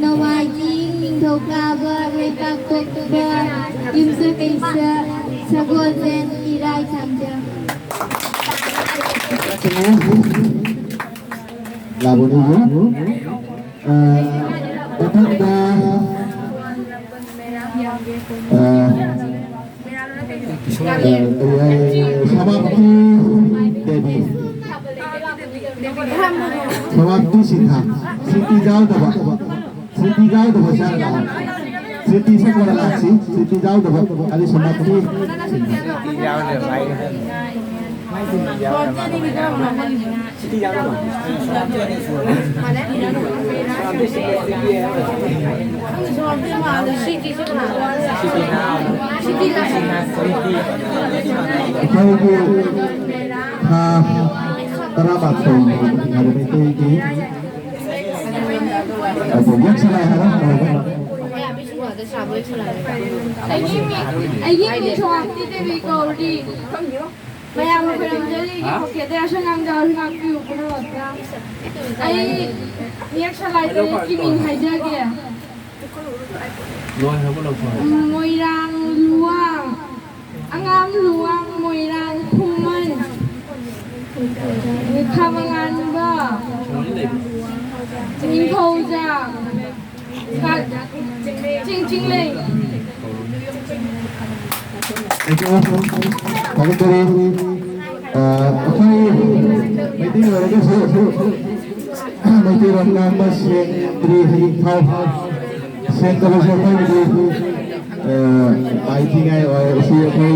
Nawaji minggu kabar mereka kokbar imsa kaisa sagozen irai samja laboni bu patanda samapti devi samapti sinha siti jauh dah sana siti sekolah laksi siti jauh dah kali samapti terabat tu ada itu ini apa yang salah harap Ay mi chawti devi kauri Mayam Kuramjali Kete Ashangang Darhang Yu Purata Ay Niyak Shalai Kiming Haijage Moirang Luang Angam Luang Moirang Kuman Kamangan Ba Jing Kozang Jing Jing Lei itu kalau dari apa ini orang itu nanti orang nambah dari hal sen kalau siapa itu IT ngay or siapa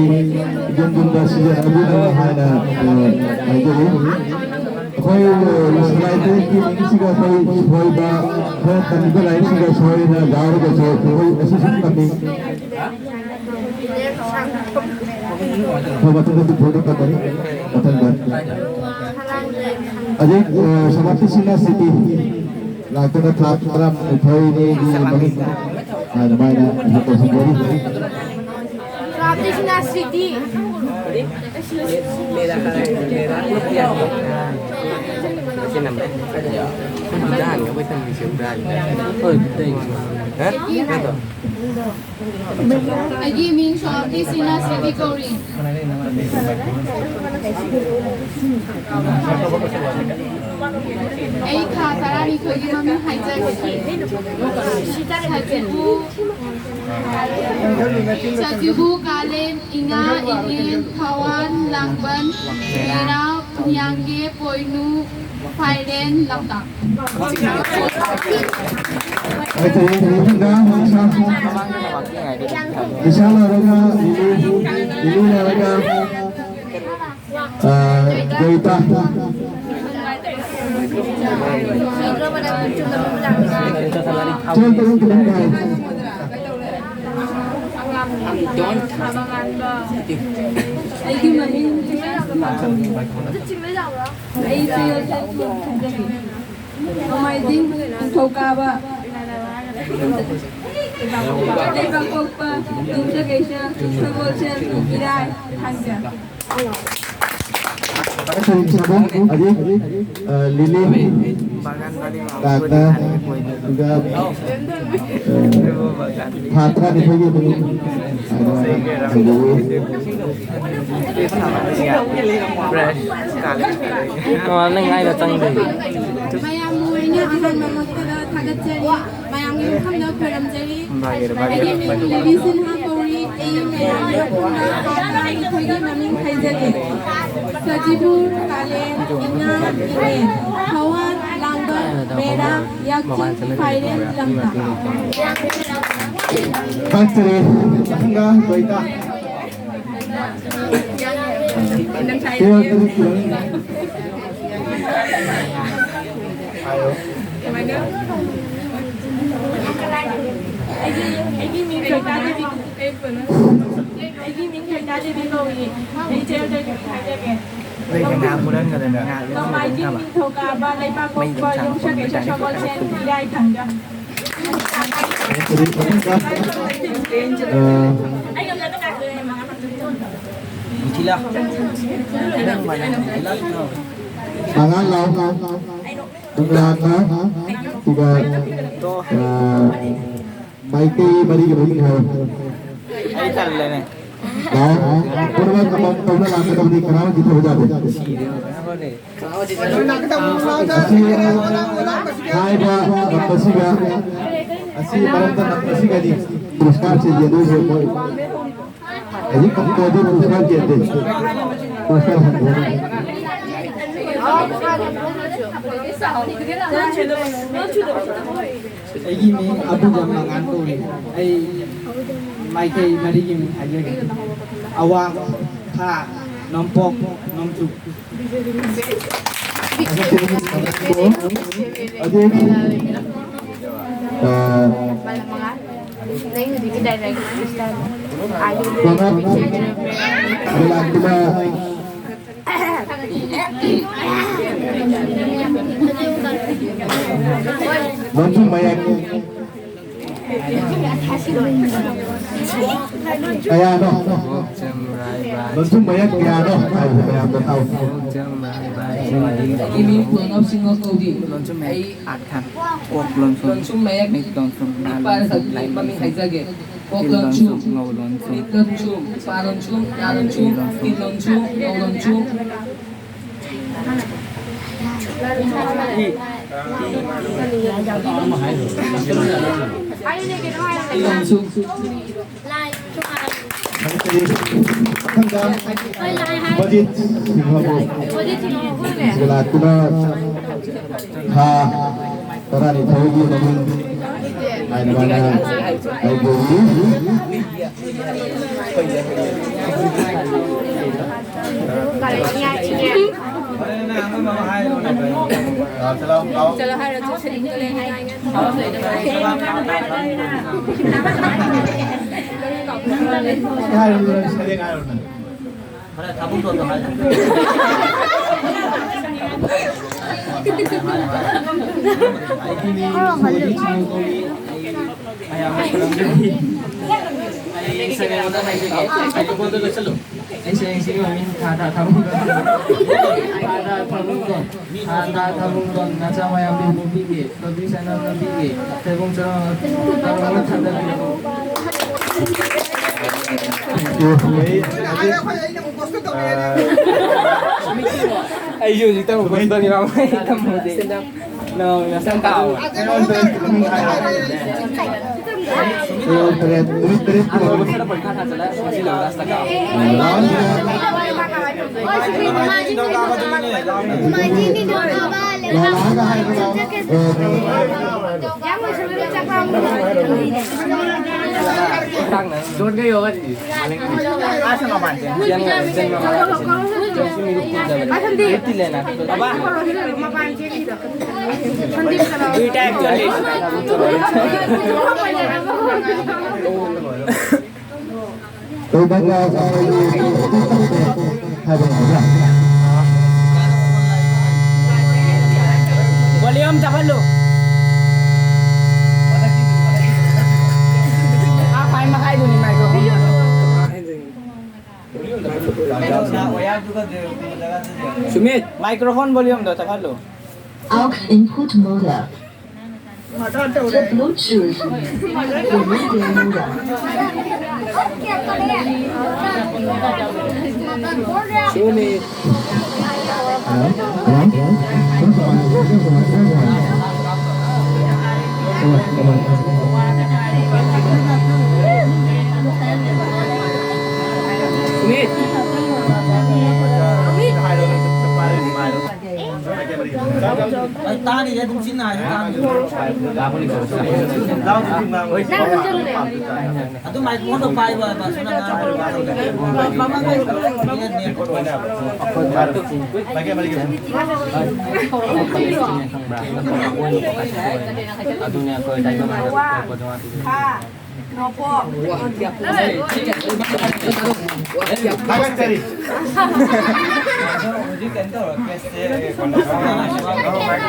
jumpa dah sejak abu dah ada itu koi slide itu ini sih koi bah tadi tu lain sih koi na gaur ke koi asisten kami Bapak itu foto katanya, katanya. Aja sampai sini city, lakukan tetap terap ini di bagi, ada mana foto sendiri. Krishna City. Trên nằm đấy. Udah, nggak bisa bisa udah. Oh, betul. Hah? Betul. Lagi means of Krishna City Kauri. Ai kha sara ni khoi gi mami hai ja Sajibu kalen inga ingin kawan langban Mera nyangge poinu Thailand laptop. Ay tayo hanggang isa laraga ilu laraga Goita Jangan turun ke bawah. Mai ding thâu ca ba đây bằng cục ba dùng cho cái xe thâu vô xe đi đây thành cả Saya sabung Adi Lili Tata juga Hatra di sini Nó ngay là tăng đi. Mayang muinya akan memaksa tagat jari mayang ini ham dah peram jari lagi lagi sin ha kori mayang kuna kata itu lagi maming khai jari sajibu kalen inga ingin kawan langgar mera yakin Thailand lamta Pantri Hingga Goita Dia terus Agi min khai ta đi Agi min khai ta đi đâu vậy đi chơi chơi khai jari Đây cái nào cũng đến rồi nè. Còn mai dinh min thâu ca ba lấy ba cục ba dùng cho cái cho con sen đi đây thành ra Sila. Tangan lau Tenggelam Tiga Maiti bari kebagi hal Ay tal lên này. Lau Pura kapag pagla lang kita beri kenal kita berjaya Hai ba Napasiga Asi Barantan Napasiga di Puruskar se dia dulu Jadi kamu kau dia puruskar dia deh Puruskar Ay gini abu jam mangan tu ni. Ay mai kai mari gini aja ni. Awang tha nompok nomcuk. Adik Langsung banyak kaya ano langsung banyak kaya ano tahu kaya ano tahu Ini pulang singo kaudi. Langsung mai at kan. Kok langsung. Langsung mayak Mai langsung. para sa mami haizage. Kok langsung. Nit langsung. Pa langsung. Ya langsung. Tin langsung. Ngau langsung. Tin langsung. Hanggang Budget Singapore Segala kuna Ha Tarani Tawagi Namun Ay naman na Ay Bogi चलो हाय तो से निकले हैं Hai dulu sekali ngayon na Mana tabung tu tu. Ay gini suri chingo koi. Ay am kurang jadi. Ay Saya mau tanya lagi. Aku mau dulu selalu. Saya sini mamin kata kamu. Kata kamu don. Kata kamu don. Naca maya bibu bigi. Tapi sana bigi. Tebong cara kamu tanda bibu. Ayo kita mau gusto ni Mama. Kita mau deh. No, nasa tao. Ako gusto na pagkata sila. Sila last na kao. Doon kayo kan? Asa nga ba? Yan nga. Kasi may gupit na ba? Gupit na. Aba? Duita actually. Tôi đang hai bên nữa. Volume dapat lu. Apa yang makai dulu ni microphone? Sumit, microphone volume dah dapat lu. AUX input mode. The Bluetooth radio mode. Sumit. Sumit. Ta đi ra cũng xin này tu mai cũng không phải mà Makan cari.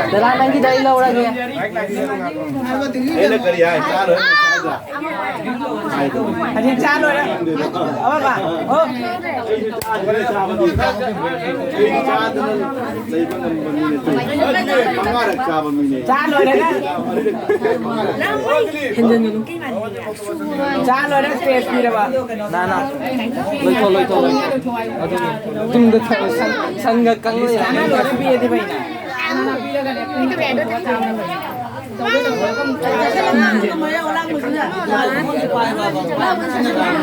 Dalam lagi dah ilau lagi. Ini kari ya, cara. Ada cara rồi đấy. Apa Pak? Oh. Cha rồi đấy. Cha rồi đấy, space đi rồi Pak. Nah. Lôi thôi. Tum được san ngực căng rồi. Sana rồi bia thì vậy nè.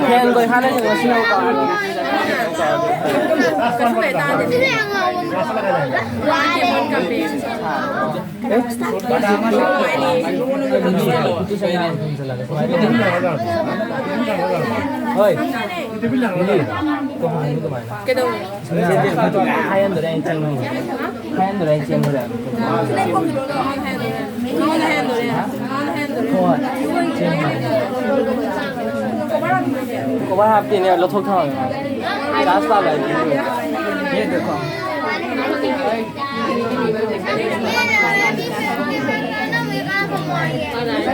Hèn rồi hai lần nữa xin lỗi Ơi, cái đâu? Hai anh tụi đây chân, hai anh tụi đây chân rồi. Có ba tiền này nó thôi thôi. Giá sao lại? Biết được không?